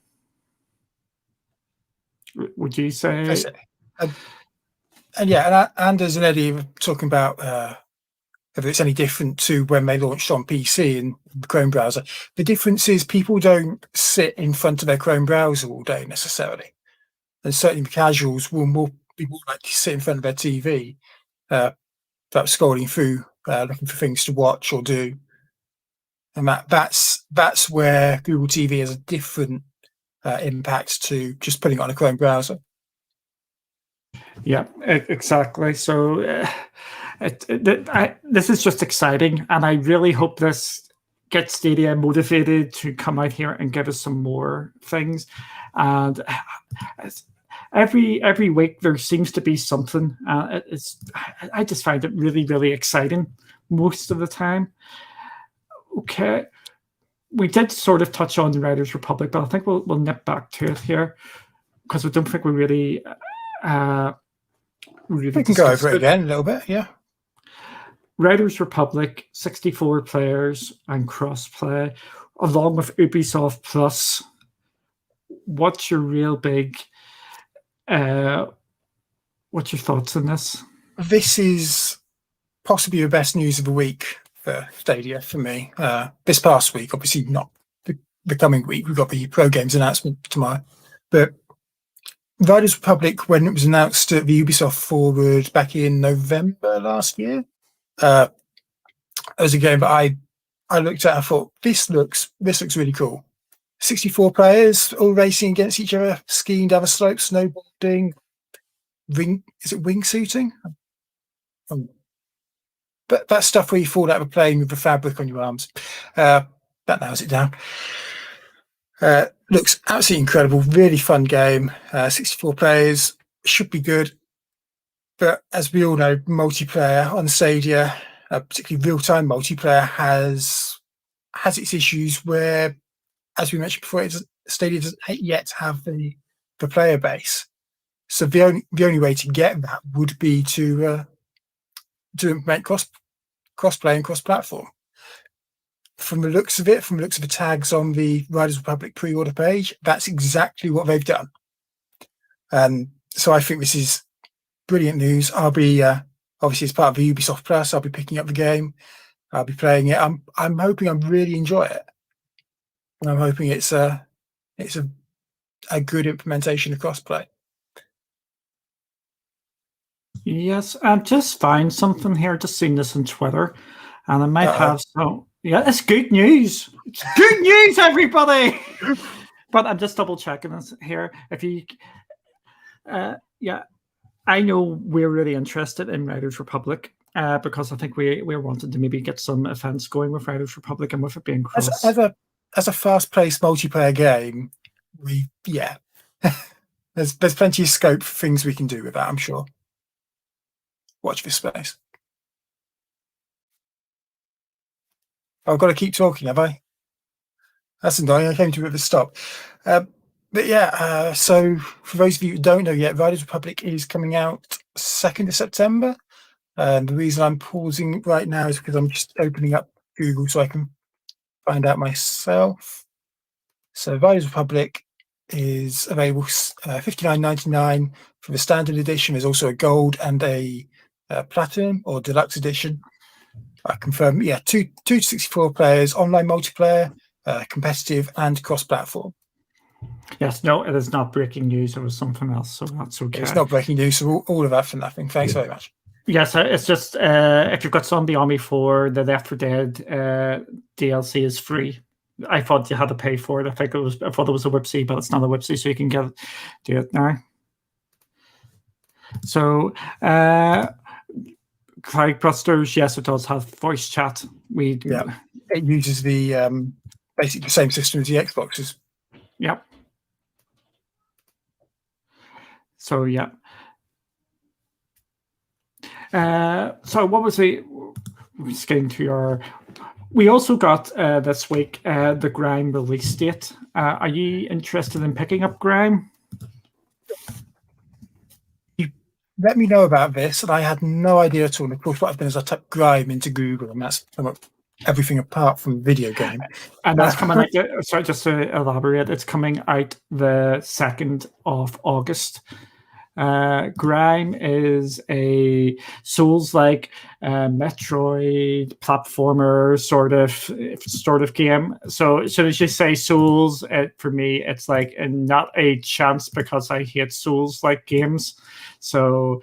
Would you say? And Anders and Eddie were talking about if it's any different to when they launched on PC and the Chrome browser. The difference is people don't sit in front of their Chrome browser all day necessarily, and certainly the casuals will be more likely to sit in front of their TV, perhaps scrolling through, looking for things to watch or do. And that's where Google TV has a different impact to just putting it on a Chrome browser. Yeah, exactly. So this is just exciting, and I really hope this gets Stadia motivated to come out here and give us some more things. And every week there seems to be something. I just find it really, really exciting most of the time. Okay, we did sort of touch on the Writers' Republic, but I think we'll nip back to it here, because I don't think we really. We can go over it again a little bit, yeah. Writers' Republic, 64 players and crossplay, along with Ubisoft Plus. What's your real big? What's your thoughts on this? This is possibly the best news of the week for Stadia for me. This past week, obviously not the coming week. We've got the Pro Games announcement tomorrow, but Riders Republic, when it was announced at the Ubisoft Forward back in November last year, as a game that I looked at, I thought this looks really cool. 64 players all racing against each other, skiing down the slopes, snowboarding, wingsuiting? But that stuff where you fall out of a plane with the fabric on your arms. That narrows it down. Looks absolutely incredible, really fun game. 64 players, should be good. But as we all know, multiplayer on Stadia, particularly real-time multiplayer, has its issues where, as we mentioned before, Stadia doesn't yet have the player base. So the only way to get that would be to implement cross-play and cross-platform. From the looks of it, from the looks of the tags on the Riders Republic pre-order page, that's exactly what they've done. So I think this is brilliant news. I'll be obviously as part of the Ubisoft Plus, I'll be picking up the game. I'll be playing it. I'm hoping I really enjoy it. I'm hoping it's a good implementation of crossplay. Yes, I've just found something here. Just seen this on Twitter, and I might have some. Yeah, it's good news. It's good news, everybody. But I'm just double checking this here. If you, yeah, I know we're really interested in Riders Republic because I think we're wanting to maybe get some events going with Riders Republic and with it being cross. As a fast-paced multiplayer game, there's plenty of scope for things we can do with that, I'm sure. Watch this space. I've got to keep talking, have I? That's annoying. I came to a bit of a stop. But yeah, so for those of you who don't know yet, Riders Republic is coming out 2nd of September. And the reason I'm pausing right now is because I'm just opening up Google so I can find out myself. So Riders Republic is available $59.99 for the standard edition. There's also a gold and a platinum or deluxe edition. I confirm, yeah, 2 to 64 players, online multiplayer, competitive and cross-platform. Yes, no, it is not breaking news. It was something else, so that's okay. It's not breaking news, so all of that for nothing. Thanks very much. Yes, it's just if you've got Zombie Army 4, the Left 4 Dead DLC is free. I thought you had to pay for it. I thought it was a whipsy, but it's not a whipsy, so you can do it now. So, Cloudbusters, yes, it does have voice chat. It uses the basically the same system as the Xboxes. Yep. So yeah. So what was just getting to your? We also got this week the Grime release date. Are you interested in picking up Grime? You let me know about this, and I had no idea at all. And of course, what I've done is I typed Grime into Google, and that's everything apart from video game. And that's coming out. Sorry, just to elaborate, it's coming out the 2nd of August. Grime is a Souls-like Metroid platformer sort of game. So as you say Souls, for me it's like not a chance because I hate Souls-like games. So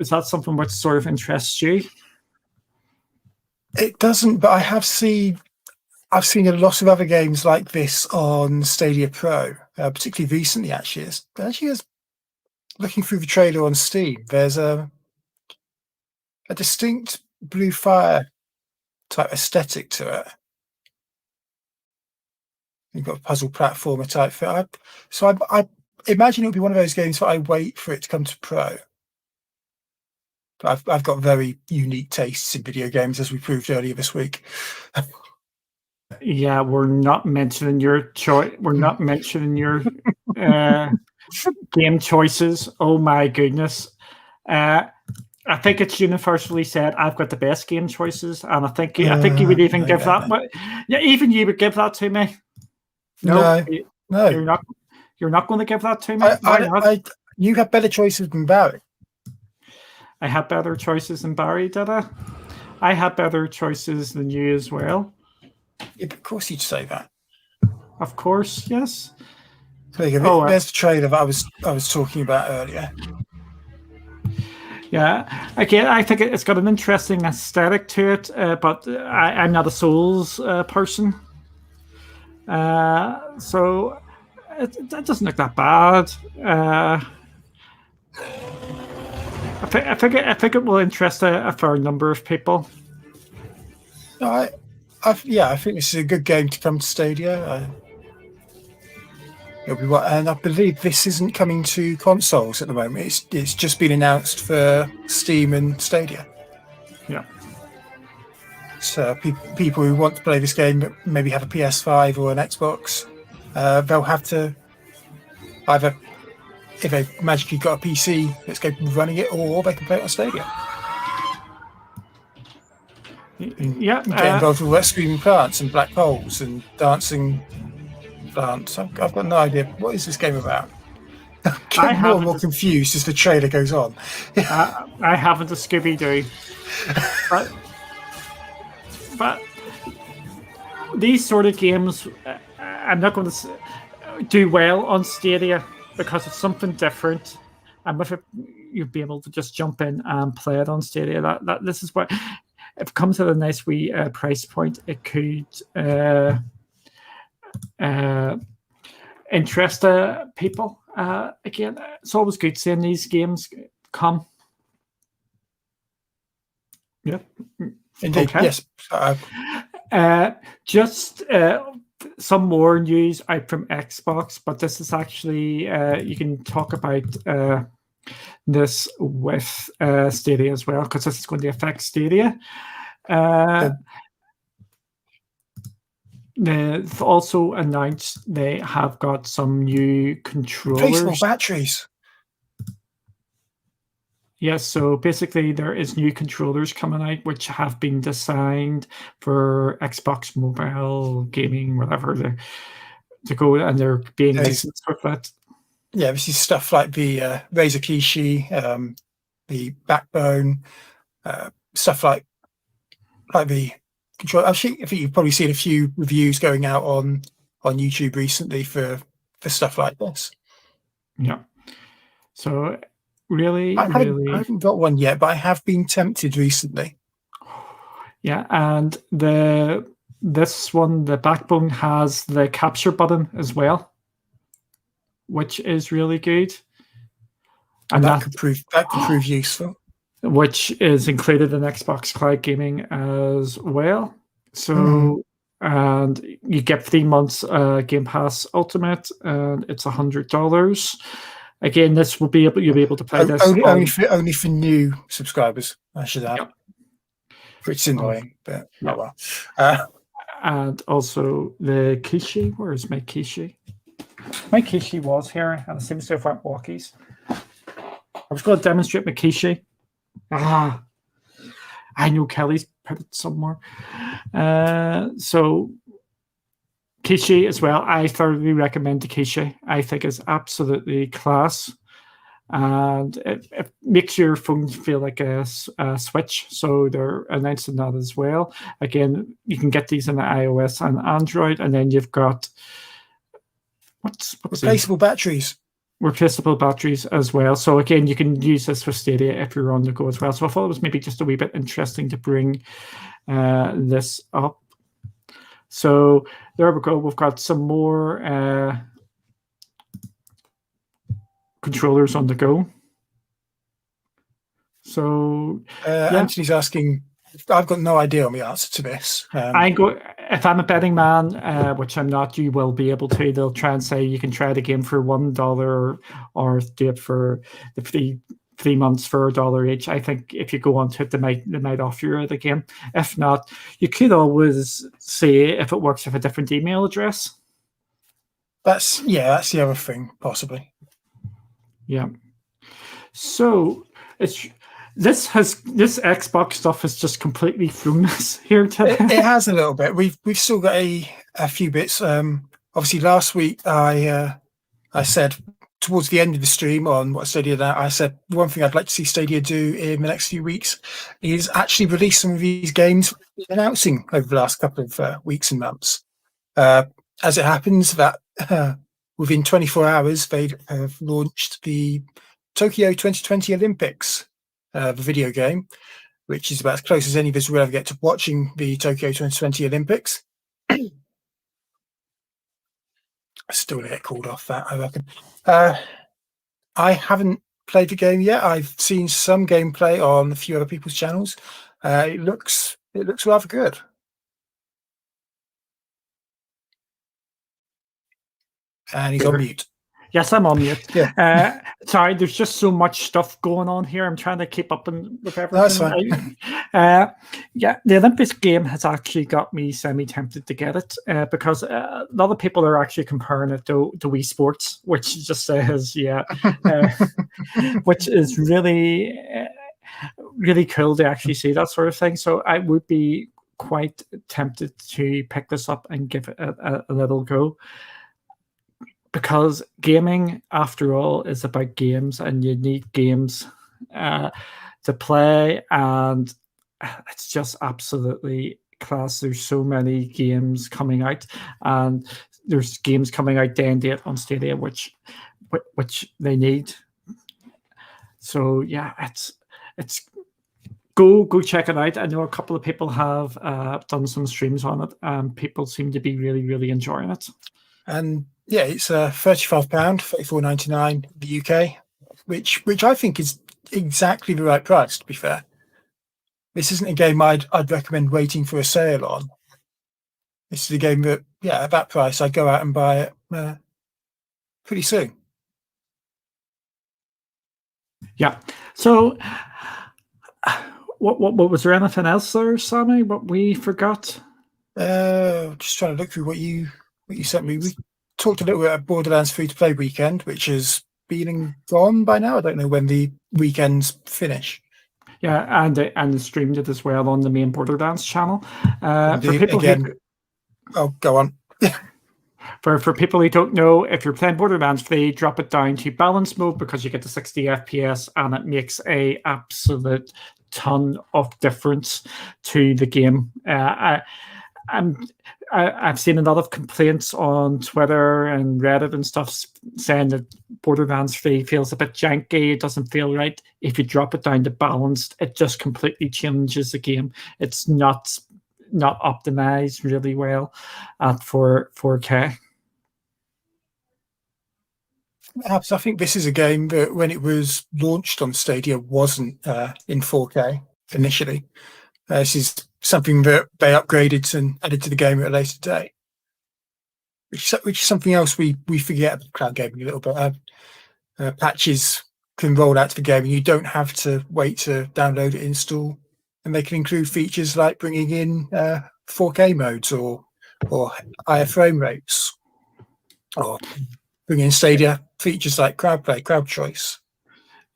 is that something which sort of interests you? It doesn't, but I've seen a lot of other games like this on Stadia Pro, particularly recently. Actually, looking through the trailer on Steam, there's a distinct Blue Fire type aesthetic to it. You've got a puzzle platformer type thing. So I imagine it'll be one of those games that I wait for it to come to Pro. But I've got very unique tastes in video games, as we proved earlier this week. Yeah, we're not mentioning your choice. We're not mentioning your game choices. Oh my goodness! I think it's universally said I've got the best game choices, and I think you would even give that. Yeah, even you would give that to me. No, you're not going to give that to me. You have better choices than Barry. I had better choices than Barry, did I? I had better choices than you as well. Yeah, of course you'd say that. Of course, yes. There's the trailer that I was talking about earlier. Yeah, again, I think it's got an interesting aesthetic to it, but I'm not a Souls person, so it doesn't look that bad. I think it will interest a fair number of people. I think this is a good game to come to Stadia. And I believe this isn't coming to consoles at the moment. It's just been announced for Steam and Stadia. Yeah. So people who want to play this game but maybe have a PS5 or an Xbox, they'll have to either, if they've magically got a PC that's capable of running it, or they can play it on Stadia. Yeah, get involved with screaming plants and black holes and dancing plants. I've got no idea. What is this game about? I'm getting more and more confused as the trailer goes on. I haven't a Scooby-Doo. but these sort of games, I'm not going to do well on Stadia because it's something different. And with it, you'll be able to just jump in and play it on Stadia. That this is what, if it comes at a nice wee price point, it could interest people. Again, it's always good seeing these games come. Yeah. Indeed. Okay. Yes. Just some more news out from Xbox, but this is actually you can talk about this with Stadia as well, because this is going to affect Stadia. They've also announced they have got some new controllers. Replaceable batteries. Yes, so basically there is new controllers coming out which have been designed for Xbox mobile gaming, whatever, to go, and they're being licensed with that. Yeah, this is stuff like the Razer Kishi, the Backbone, stuff like the control. I think you've probably seen a few reviews going out on YouTube recently for stuff like this. Yeah. So really, I haven't got one yet, but I have been tempted recently. Yeah, and this one, the Backbone, has the capture button as well, which is really good. And that could prove useful. Which is included in Xbox Cloud Gaming as well. So, and you get 3 months Game Pass Ultimate, and it's $100. Again, this will be you'll be able to play this only for new subscribers. I should add. Yep. Which is annoying, but yeah. Oh well. And also the Kishi. Where is my Kishi? My Kishi was here, and it seems to have went walkies. I was going to demonstrate my Kishi. I know Kelly's put it somewhere. So Kishi as well. I thoroughly recommend the Kishi. I think it's absolutely class, and it makes your phone feel like a Switch. So they're announcing that as well. Again, you can get these in the iOS and Android, and then you've got what's replaceable batteries. Replaceable batteries as well. So again, you can use this for Stadia if you're on the go as well. So I thought it was maybe just a wee bit interesting to bring this up. So there we go. We've got some more controllers on the go. So Anthony's asking, I've got no idea on the answer to this. If I'm a betting man, which I'm not, you will be able to. They'll try and say you can try the game for $1 or do it for the 3 months for $1 each. I think if you go onto it, they might offer you the game. If not, you could always see if it works with a different email address. That's the other thing, possibly. Yeah. So this Xbox stuff has just completely thrown us here today. It has a little bit. We've still got a few bits. Obviously, last week I said towards the end of the stream on what Stadia Done Now, I said one thing I'd like to see Stadia do in the next few weeks is actually release some of these games we've been announcing over the last couple of weeks and months. As it happens, that within 24 hours they have launched the Tokyo 2020 Olympics. The video game, which is about as close as any of us will ever get to watching the Tokyo 2020 Olympics. I still going to get called off that, I reckon. I haven't played the game yet. I've seen some gameplay on a few other people's channels. It looks rather good. And he's on mute. Yes, I'm on mute. Yeah. Sorry, there's just so much stuff going on here. I'm trying to keep up with everything. That's fine. The Olympics game has actually got me semi-tempted to get it because a lot of people are actually comparing it to Wii Sports, which just says, which is really, really cool to actually see that sort of thing. So I would be quite tempted to pick this up and give it a little go. Because gaming, after all, is about games, and you need games to play, and it's just absolutely class. There's so many games coming out, and there's games coming out day and date on Stadia, which they need. So yeah, it's go check it out. I know a couple of people have done some streams on it, and people seem to be really enjoying it. And yeah, it's £35, £34.99 in the UK, which I think is exactly the right price. To be fair, this isn't a game I'd recommend waiting for a sale on. This is a game that, yeah, at that price, I'd go out and buy it pretty soon. Yeah. So, what was there anything else there, Sammy? What we forgot? Just trying to look through what you sent me. We talked a little bit about Borderlands free-to-play weekend, which has been gone by now. I don't know when the weekends finish. Yeah, and streamed it as well on the main Borderlands channel. For people again, go on. For people who don't know, if you're playing Borderlands, they drop it down to balance mode because you get to 60 FPS, and it makes a absolute ton of difference to the game. I've seen a lot of complaints on Twitter and Reddit and stuff saying that Borderlands 3 feels a bit janky. It doesn't feel right. If you drop it down to balanced, it just completely changes the game. It's not optimized really well at 4K. Perhaps I think this is a game that when it was launched on Stadia wasn't in 4K initially. This is something that they upgraded and added to the game at a later date, which is something else we forget about cloud gaming a little bit. Patches can roll out to the game, and you don't have to wait to download it, install, and they can include features like bringing in 4K modes or higher frame rates, or bringing in Stadia features like crowd play, crowd choice.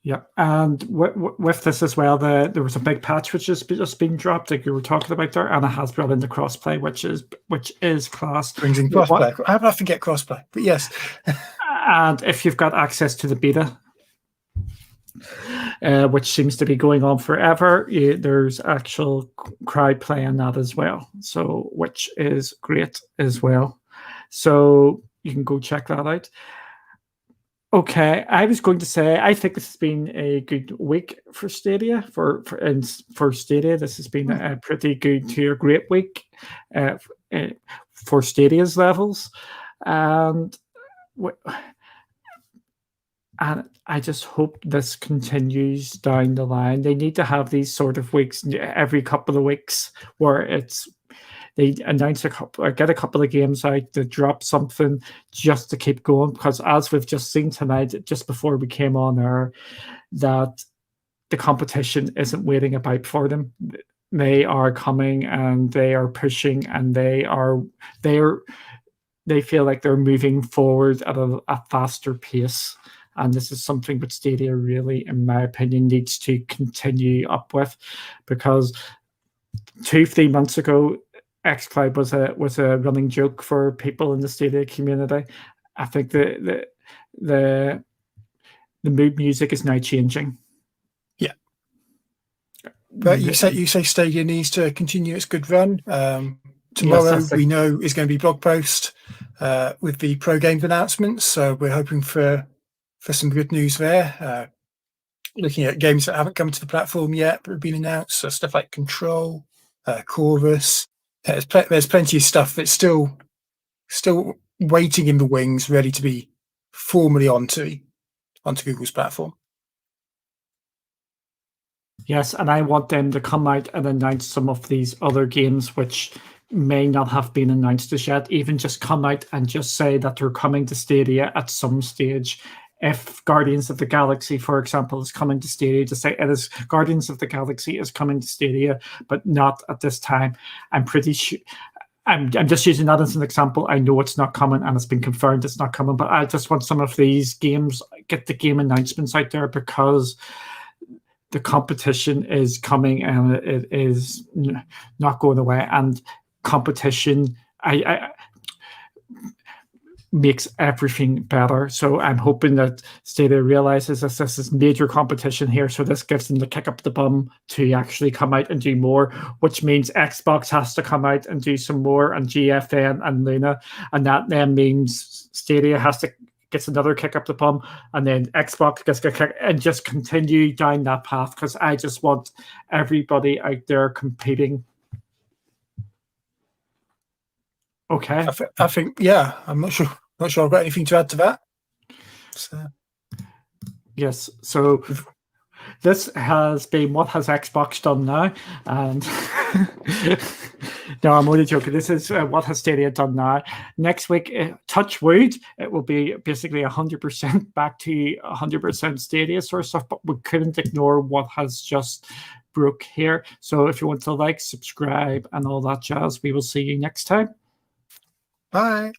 Yeah, and with this as well, there was a big patch which has just been dropped, like you were talking about there, and it has brought in the crossplay, which is class. Brings in crossplay. How did I forget crossplay? But yes. And if you've got access to the beta, which seems to be going on forever, there's actual crowd play in that as well. So, which is great as well. So you can go check that out. Okay, I was going to say I think this has been a good week for Stadia. For Stadia, this has been a pretty good to a great week for Stadia's levels, and I just hope this continues down the line. They need to have these sort of weeks every couple of weeks where they announce get a couple of games out, to drop something just to keep going, because as we've just seen tonight, just before we came on air, that the competition isn't waiting about for them. They are coming and they are pushing, and they feel like they're moving forward at a faster pace. And this is something that Stadia really, in my opinion, needs to continue up with, because 2-3 months ago, xCloud was a running joke for people in the Stadia community. I think the mood music is now changing. Yeah, but you say Stadia needs to continue its good run. Tomorrow we know is going to be blog post with the pro games announcements. So we're hoping for some good news there. Looking at games that haven't come to the platform yet but have been announced, so stuff like Control, Chorus. There's plenty of stuff that's still waiting in the wings, ready to be formally onto Google's platform. Yes, and I want them to come out and announce some of these other games which may not have been announced as yet. Even just come out and just say that they're coming to Stadia at some stage. If Guardians of the Galaxy, for example, is coming to Stadia, to say it is Guardians of the Galaxy is coming to Stadia, but not at this time. I'm pretty sure. I'm just using that as an example. I know it's not coming, and it's been confirmed it's not coming. But I just want some of these games, get the game announcements out there, because the competition is coming and it is not going away. And competition, makes everything better. So I'm hoping that Stadia realizes this is major competition here. So this gives them the kick up the bum to actually come out and do more, which means Xbox has to come out and do some more, and GFN and Luna. And that then means Stadia gets another kick up the bum, and then Xbox gets a kick, and just continue down that path, because I just want everybody out there competing. Okay. I think, yeah, I'm not sure I've got anything to add to that. So. Yes, so this has been What Has Xbox Done Now? And no, I'm only joking. This is What Has Stadia Done Now? Next week, touch wood, it will be basically 100% back to 100% Stadia sort of stuff, but we couldn't ignore what has just broke here. So if you want to like, subscribe, and all that jazz, we will see you next time. Bye.